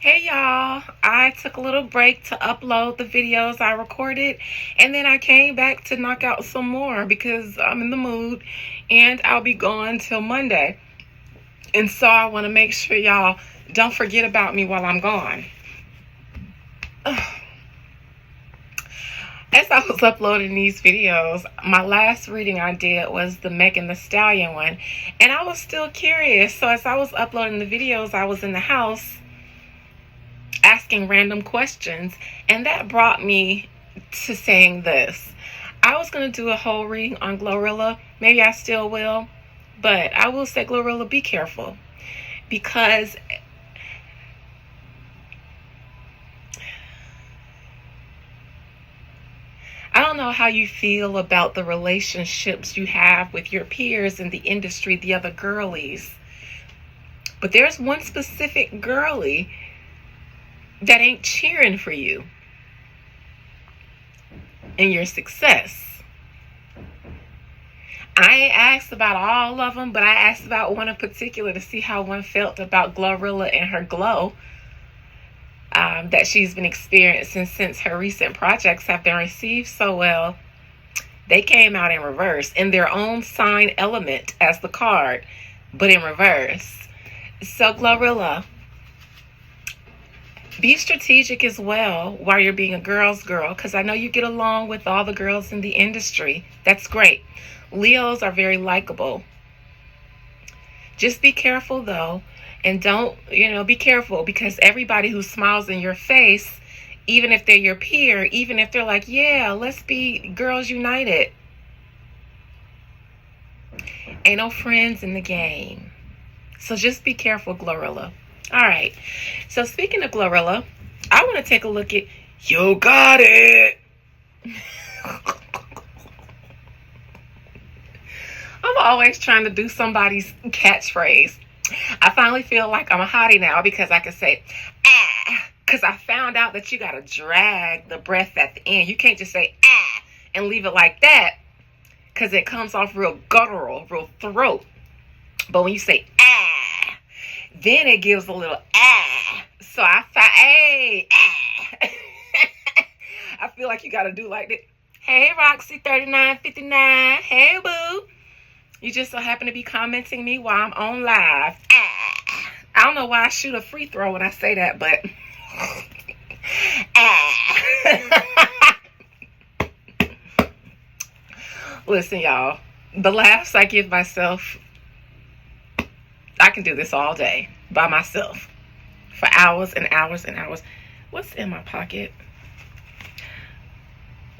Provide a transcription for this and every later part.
Hey y'all, I took a little break to upload the videos I recorded, and then I came back to knock out some more because I'm in the mood and I'll be gone till Monday. And so I want to make sure y'all don't forget about me while I'm gone. As I was uploading these videos, my last reading I did was the Megan Thee Stallion one, and I was still curious. So as I was uploading the videos, I was in the house asking random questions, and that brought me to saying this. I was going to do a whole reading on GloRilla. Maybe I still will, but I will say, GloRilla, be careful, because I don't know how you feel about the relationships you have with your peers in the industry, the other girlies, but there's one specific girly that ain't cheering for you and your success. I ain't asked about all of them, but I asked about one in particular to see how one felt about GloRilla and her glow that she's been experiencing since her recent projects have been received so well. They came out in reverse, in their own sign element as the card, but in reverse. So GloRilla, be strategic as well while you're being a girl's girl, because I know you get along with all the girls in the industry. That's great. Leos are very likable. Just be careful though, and don't, be careful, because everybody who smiles in your face, even if they're your peer, even if they're like, yeah, let's be girls united, ain't no friends in the game. So just be careful, GloRilla. All right. So speaking of GloRilla, I want to take a look at You Got It. I'm always trying to do somebody's catchphrase. I finally feel like I'm a hottie now because I can say, because I found out that you got to drag the breath at the end. You can't just say, and leave it like that, because it comes off real guttural, real throat. But when you say, then it gives a little, So I thought, I feel like you got to do like that. Hey, Roxy 3959. Hey, boo. You just so happen to be commenting me while I'm on live. I don't know why I shoot a free throw when I say that, but listen, y'all, the laughs I give myself, I can do this all day by myself for hours and hours and hours. What's in my pocket?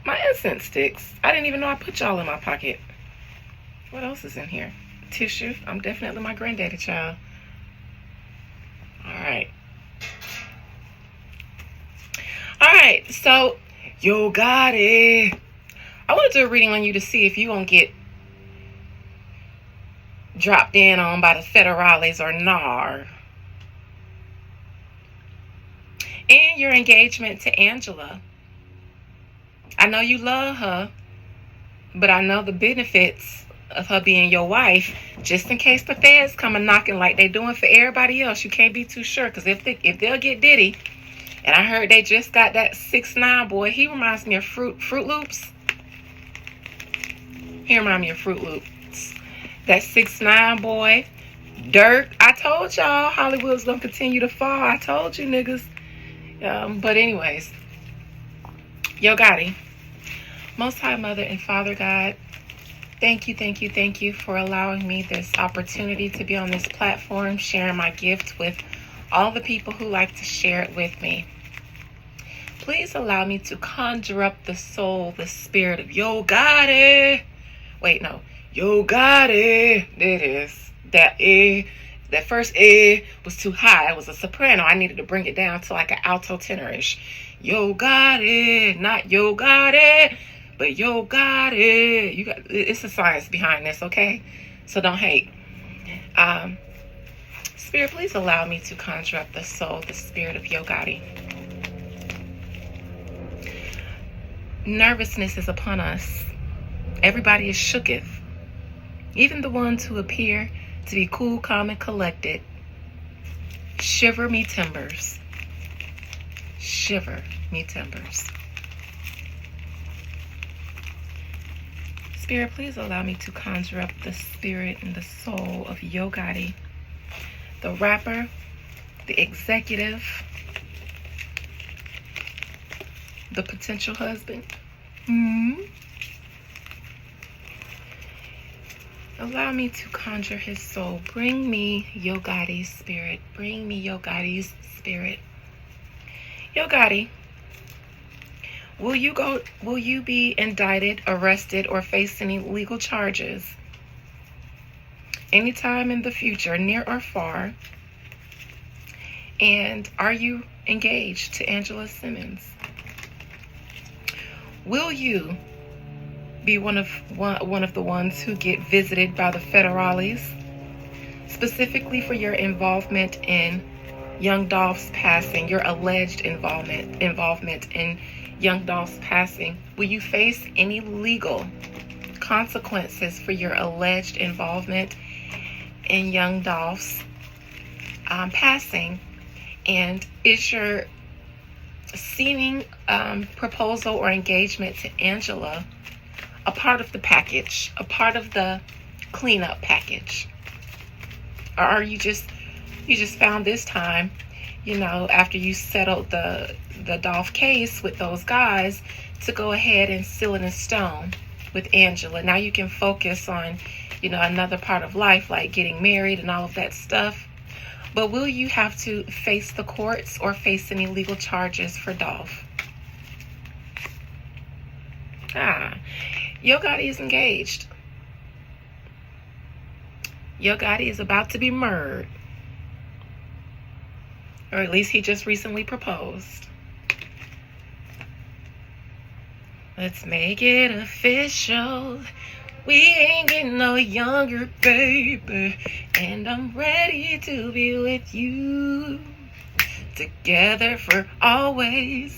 My incense sticks. I didn't even know I put y'all in my pocket. What else is in here? Tissue. I'm definitely my granddaddy child. All right. All right. So, You Got It. I want to do a reading on you to see if you're going to get dropped in on by the federales or not. And your engagement to Angela. I know you love her, but I know the benefits of her being your wife, just in case the feds come a knocking like they doing for everybody else. You can't be too sure, because if they'll get Diddy, and I heard they just got that 6ix9ine boy. He reminds me of Fruit Loops. He reminds me of Fruit Loops. That 6ix9ine boy, Dirt. I told y'all Hollywood's gonna continue to fall. I told you niggas. But anyways, Yo Gotti, Most High Mother and Father God, thank you for allowing me this opportunity to be on this platform, sharing my gift with all the people who like to share it with me. Please allow me to conjure up the soul, the spirit of Yo Gotti. Wait, no. Yo Gotti. There it is. That first was too high. It was a soprano. I needed to bring it down to like an alto tenorish. Yo Gotti. Not Yo Gotti, but Yo Gotti. It's a science behind this, okay? So don't hate. Spirit, please allow me to conjure up the soul, the spirit of Yo Gotti. Nervousness is upon us. Everybody is shooketh. Even the ones who appear to be cool, calm, and collected. Shiver me timbers. Shiver me timbers. Spirit, please allow me to conjure up the spirit and the soul of Yo Gotti, the rapper, the executive, the potential husband. Allow me to conjure his soul. Bring me Yo Gotti's spirit. Bring me Yo Gotti's spirit. Yo Gotti, will you be indicted, arrested, or face any legal charges anytime in the future, near or far? And are you engaged to Angela Simmons? Will you be one of the ones who get visited by the federales, specifically for your involvement in Young Dolph's passing, your alleged involvement in Young Dolph's passing? Will you face any legal consequences for your alleged involvement in Young Dolph's passing? And is your seeming proposal or engagement to Angela a part of the package, a part of the cleanup package? Or are you just found this time, after you settled the Dolph case with those guys, to go ahead and seal it in stone with Angela? Now you can focus on, another part of life, like getting married and all of that stuff. But will you have to face the courts or face any legal charges for Dolph? Yo Gotti is engaged. Yo Gotti is about to be married. Or at least he just recently proposed. Let's make it official. We ain't getting no younger, baby. And I'm ready to be with you. Together for always.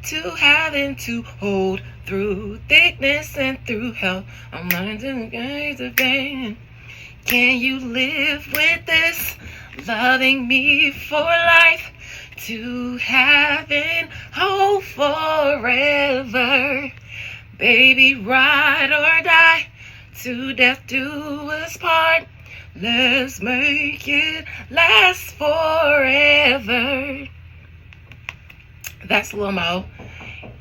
To have and to hold through thickness and through hell. I'm learning to get the pain. Can you live with this? Loving me for life. To have and hold forever. Baby, ride or die. To death do us part. Let's make it last forever. That's Lil Mo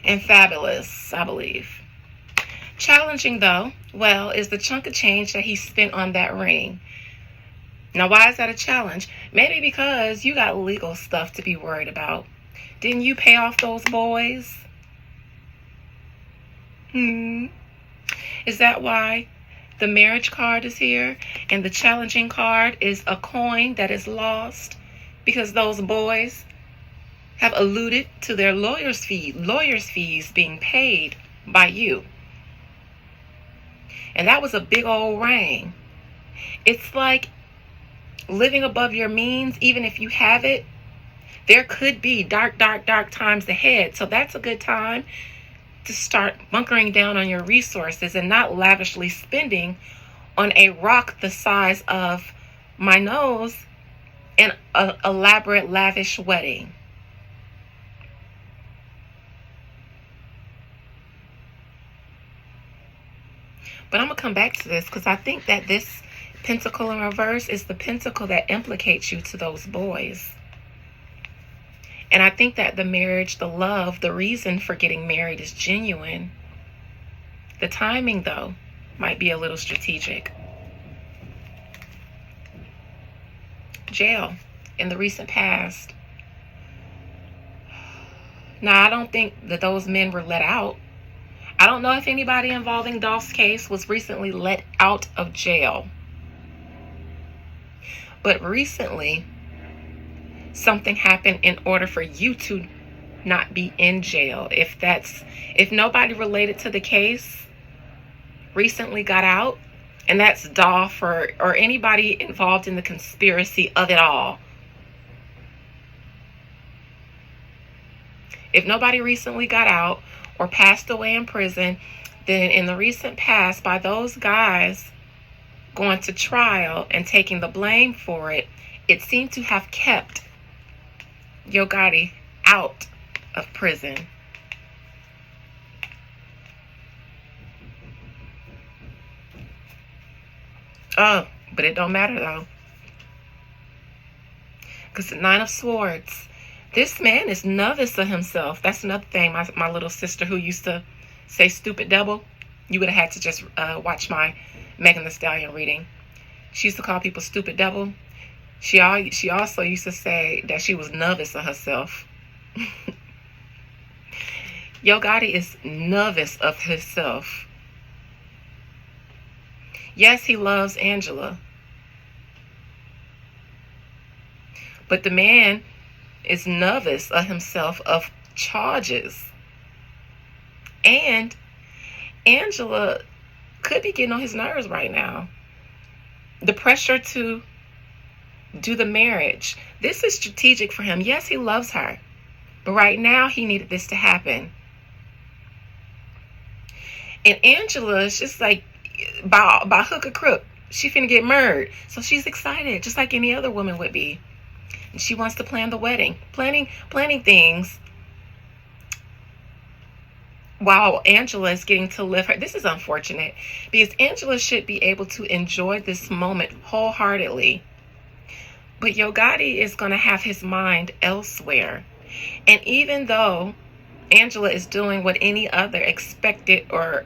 and Fabulous, I believe. Challenging, though, is the chunk of change that he spent on that ring. Now, why is that a challenge? Maybe because you got legal stuff to be worried about. Didn't you pay off those boys? Is that why the marriage card is here and the challenging card is a coin that is lost? Because those boys have alluded to their lawyers' fees being paid by you. And that was a big old ring. It's like living above your means. Even if you have it, there could be dark times ahead. So that's a good time to start bunkering down on your resources and not lavishly spending on a rock the size of my nose and an elaborate, lavish wedding. But I'm going to come back to this because I think that this pentacle in reverse is the pentacle that implicates you to those boys. And I think that the marriage, the love, the reason for getting married is genuine. The timing, though, might be a little strategic. Jail in the recent past. Now, I don't think that those men were let out. I don't know if anybody involving Dolph's case was recently let out of jail. But recently, something happened in order for you to not be in jail. If nobody related to the case recently got out, and that's Dolph or anybody involved in the conspiracy of it all. If nobody recently got out or passed away in prison, then in the recent past, by those guys going to trial and taking the blame for it, it seemed to have kept Yo Gotti out of prison. Oh, but it don't matter though. Because the Nine of Swords, this man is nervous of himself. That's another thing. My little sister who used to say stupid devil, you would have had to just watch my Megan Thee Stallion reading. She used to call people stupid devil. She also used to say that she was nervous of herself. Yo Gotti is nervous of himself. Yes, he loves Angela. But the man is nervous of himself of charges. And Angela could be getting on his nerves right now. The pressure to do the marriage. This is strategic for him. Yes, he loves her. But right now, he needed this to happen. And Angela is just like, by hook or crook, she finna get married. So she's excited, just like any other woman would be. And she wants to plan the wedding. Planning things while Angela is getting to live her. This is unfortunate because Angela should be able to enjoy this moment wholeheartedly. But Yo Gotti is going to have his mind elsewhere. And even though Angela is doing what any other expected or,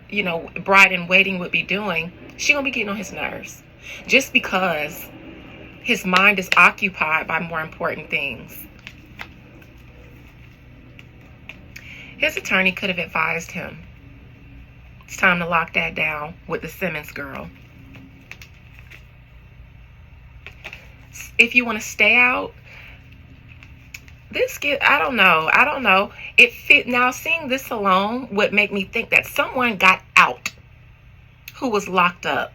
bride in waiting would be doing, she's going to be getting on his nerves. Just because his mind is occupied by more important things. His attorney could have advised him. It's time to lock that down with the Simmons girl. If you want to stay out, I don't know. It fit. Now, seeing this alone would make me think that someone got out who was locked up.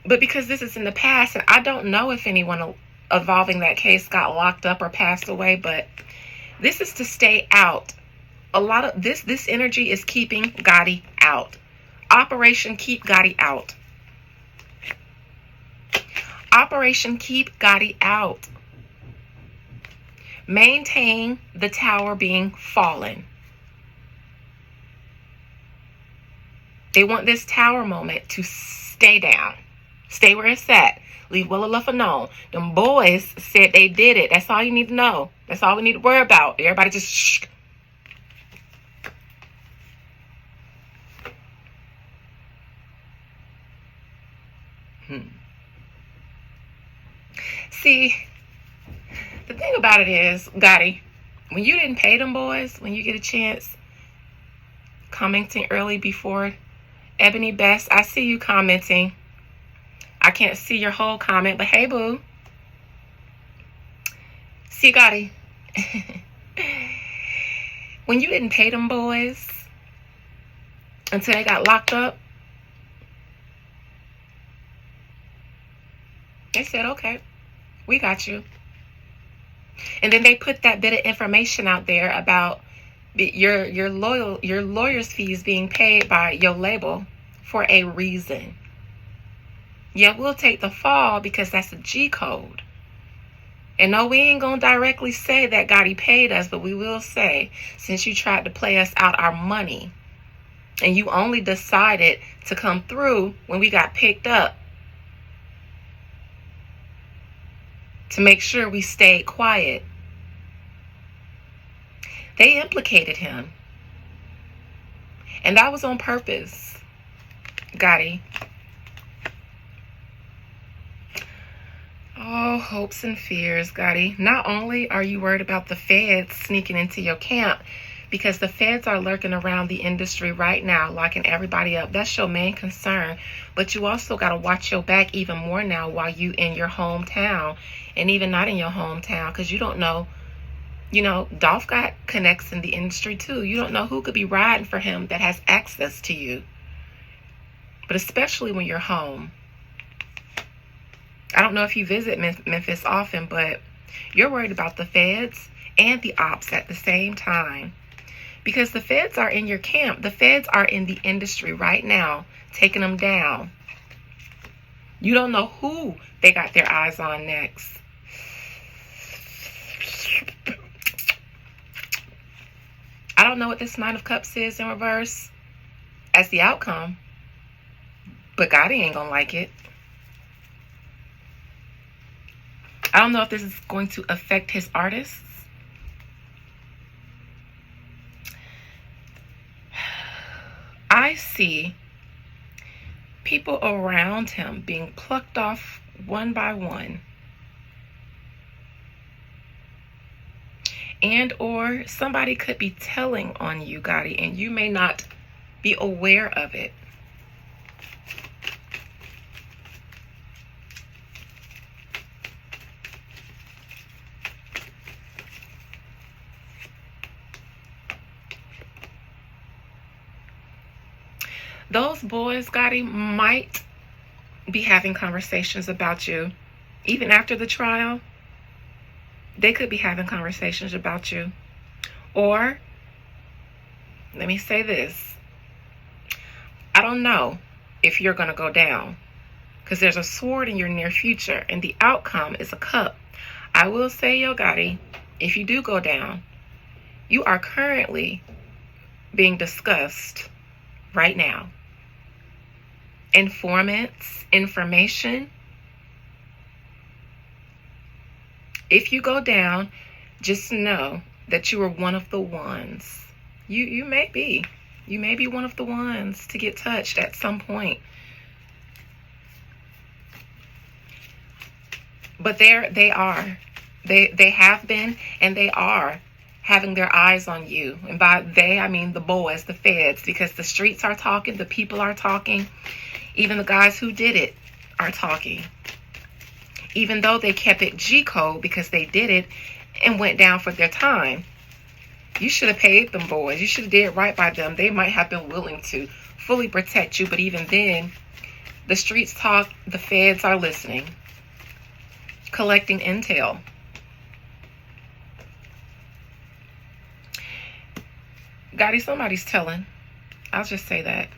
But because this is in the past, and I don't know if anyone involving that case got locked up or passed away, but this is to stay out. A lot of this energy is keeping Gotti out. Operation Keep Gotti Out. Operation Keep Gotti Out. Maintain the tower being fallen. They want this tower moment to stay down. Stay where it's at. Leave well enough alone. Them boys said they did it. That's all you need to know. That's all we need to worry about. Everybody just shh. See, the thing about it is, Gotti, when you didn't pay them boys, when you get a chance, commenting early before Ebony Best, I see you commenting. I can't see your whole comment, but hey, boo. See, Gotti, when you didn't pay them boys until they got locked up, they said, okay, we got you. And then they put that bit of information out there about your lawyer's fees being paid by your label for a reason. Yeah, we'll take the fall because that's a G code. And no, we ain't gonna directly say that Gotti paid us, but we will say, since you tried to play us out our money and you only decided to come through when we got picked up to make sure we stayed quiet. They implicated him. And that was on purpose, Gotti. Oh, hopes and fears, Gotti. Not only are you worried about the feds sneaking into your camp, because the feds are lurking around the industry right now, locking everybody up. That's your main concern. But you also got to watch your back even more now while you in your hometown, and even not in your hometown, because you don't know, Dolph got connects in the industry too. You don't know who could be riding for him that has access to you. But especially when you're home. I don't know if you visit Memphis often, but you're worried about the feds and the ops at the same time. Because the feds are in your camp. The feds are in the industry right now, taking them down. You don't know who they got their eyes on next. don't know what this Nine of Cups is in reverse as the outcome, but Gotti ain't gonna like it. I don't know if this is going to affect his artists. I see people around him being plucked off one by one. And or somebody could be telling on you, Gotti, and you may not be aware of it. Those boys, Gotti, might be having conversations about you. Even after the trial, they could be having conversations about you. Or, let me say this. I don't know if you're going to go down, because there's a sword in your near future, and the outcome is a cup. I will say, yo, Gotti, if you do go down, you are currently being discussed right now. Informants, information. If you go down, just know that you are one of the ones. You may be. You may be one of the ones to get touched at some point. But they are. They have been, and they are having their eyes on you. And by they, I mean the boys, the feds, because the streets are talking, the people are talking. Even the guys who did it are talking. Even though they kept it G-code because they did it and went down for their time. You should have paid them boys. You should have did right by them. They might have been willing to fully protect you. But even then, the streets talk, the feds are listening. Collecting intel. Gotti, somebody's telling. I'll just say that.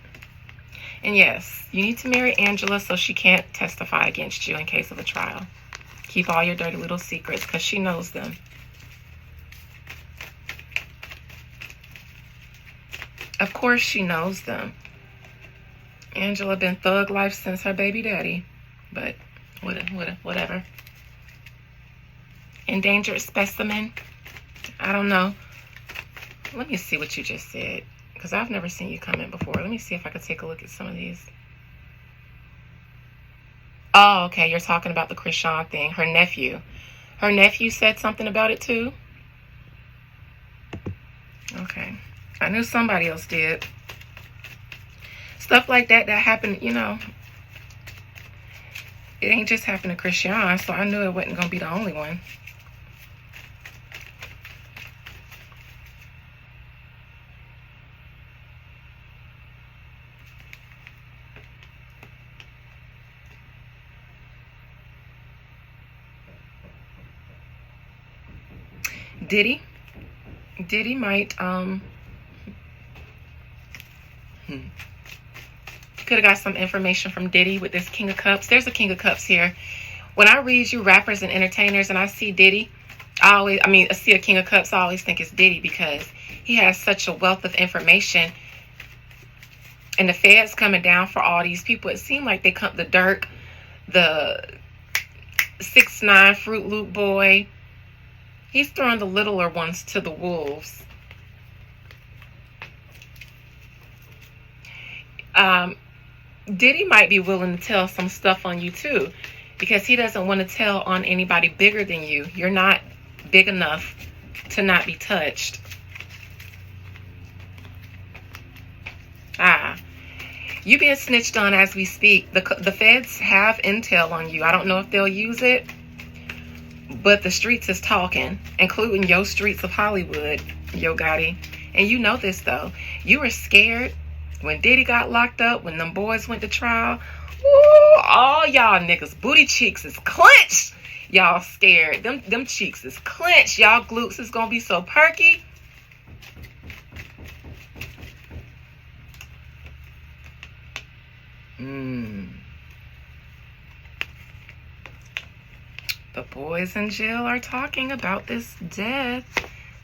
And yes, you need to marry Angela so she can't testify against you in case of a trial. Keep all your dirty little secrets because she knows them. Of course she knows them. Angela been thug life since her baby daddy. But whatever. Endangered specimen. I don't know. Let me see what you just said, because I've never seen you come in before. Let me see if I could take a look at some of these. Oh, okay. You're talking about the Krishan thing. Her nephew. Her nephew said something about it too? Okay. I knew somebody else did. Stuff like that happened, you know. It ain't just happened to Krishan, so I knew it wasn't going to be the only one. Diddy might could have got some information from Diddy with this King of Cups. There's a King of Cups here. When I read you rappers and entertainers and I see Diddy, I see a King of Cups, I always think it's Diddy because he has such a wealth of information. And the feds coming down for all these people. It seemed like they come, the Dirk, the 6ix9ine Fruit Loop boy. He's throwing the littler ones to the wolves. Diddy might be willing to tell some stuff on you too, because he doesn't want to tell on anybody bigger than you. You're not big enough to not be touched. You being snitched on as we speak. The feds have intel on you. I don't know if they'll use it, but the streets is talking, including your streets of Hollywood, yo Gotti. And you know this though. You were scared when Diddy got locked up, when them boys went to trial. Ooh, all y'all niggas booty cheeks is clenched. Y'all scared. Them cheeks is clenched. Y'all glutes is gonna be so perky. The boys in jail are talking about this death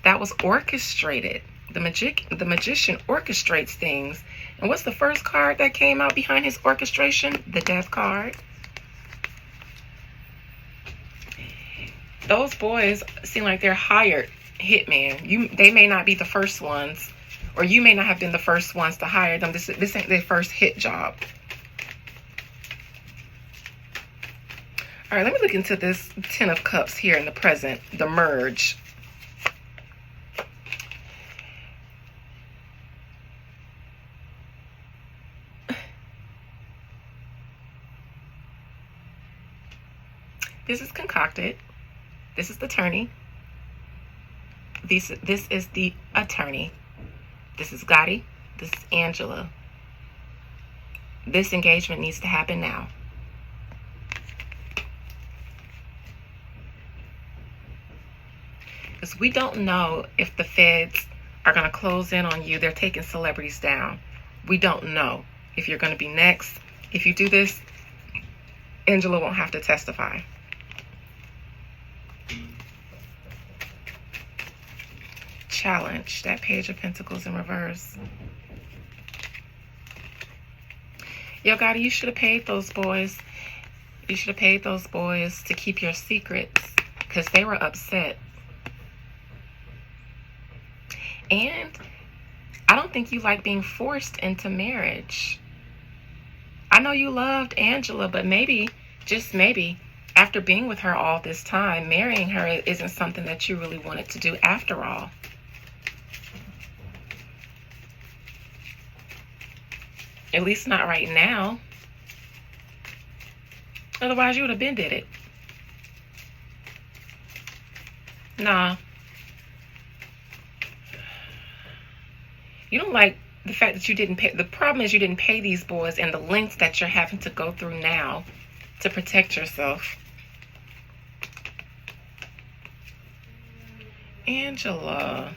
that was orchestrated. The magician orchestrates things. And what's the first card that came out behind his orchestration? The Death card. Those boys seem like they're hired hitmen. They may not be the first ones, or you may not have been the first ones to hire them. This ain't their first hit job. All right, let me look into this Ten of Cups here in the present, the merge. This is concocted. This is the attorney. This is the attorney. This is Gotti. This is Angela. This engagement needs to happen now. Because we don't know if the feds are going to close in on you. They're taking celebrities down. We don't know if you're going to be next. If you do this, Angela won't have to testify. Challenge, that Page of Pentacles in reverse. Yo, Gotti, you should have paid those boys. You should have paid those boys to keep your secrets because they were upset. And I don't think you like being forced into marriage. I know you loved Angela, but maybe, just maybe, after being with her all this time, marrying her isn't something that you really wanted to do after all. At least not right now. Otherwise, you would have been did it. Nah. You don't like the fact that you didn't pay. The problem is you didn't pay these boys and the lengths that you're having to go through now to protect yourself. Angela.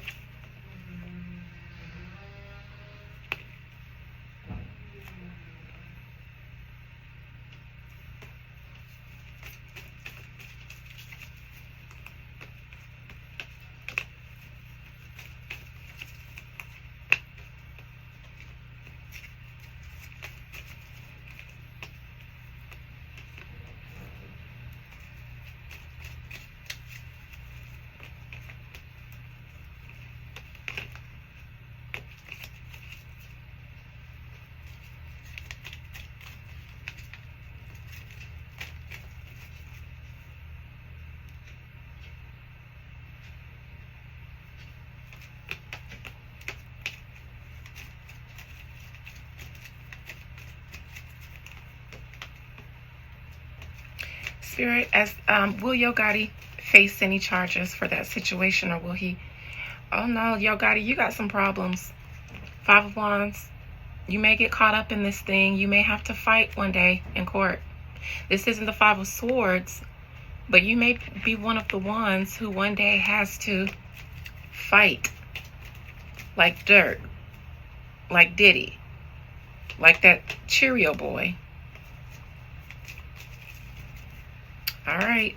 Spirit, as will Yo Gotti face any charges for that situation, or will he? Oh no, Yo Gotti, you got some problems. Five of Wands. You may get caught up in this thing. You may have to fight one day in court. This isn't the Five of Swords, but you may be one of the ones who one day has to fight. Like Dirk. Like Diddy. Like that Cheerio boy. All right,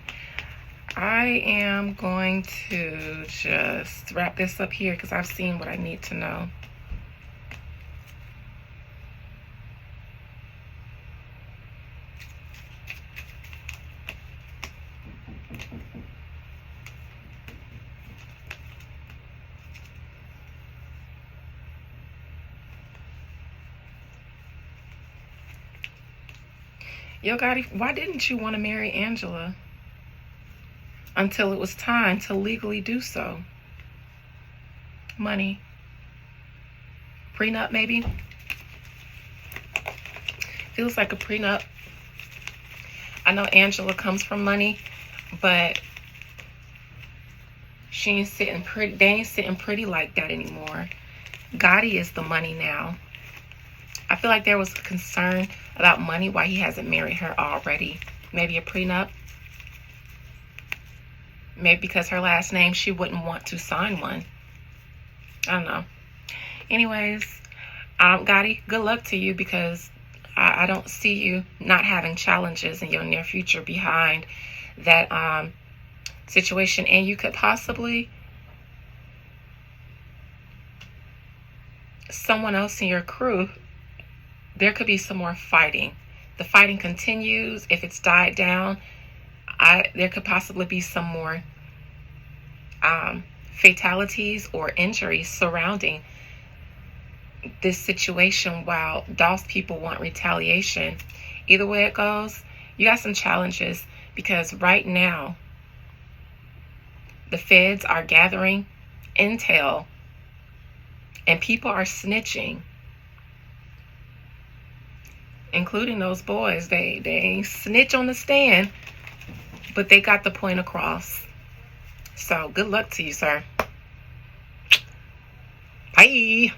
I am going to just wrap this up here because I've seen what I need to know. Yo, Gotti, why didn't you want to marry Angela until it was time to legally do so? Money. Prenup, maybe? Feels like a prenup. I know Angela comes from money, but she ain't sitting pretty. They ain't sitting pretty like that anymore. Gotti is the money now. I feel like there was a concern about money, why he hasn't married her already. Maybe a prenup. Maybe because her last name, she wouldn't want to sign one. I don't know. Anyways, Gotti, good luck to you because I don't see you not having challenges in your near future behind that situation. And you could possibly someone else in your crew, there could be some more fighting. The fighting continues. If it's died down, there could possibly be some more fatalities or injuries surrounding this situation, while DOS people want retaliation. Either way it goes, you got some challenges, because right now the feds are gathering intel and people are snitching, including those boys. They ain't snitch on the stand, but they got the point across. So good luck to you, sir. Bye.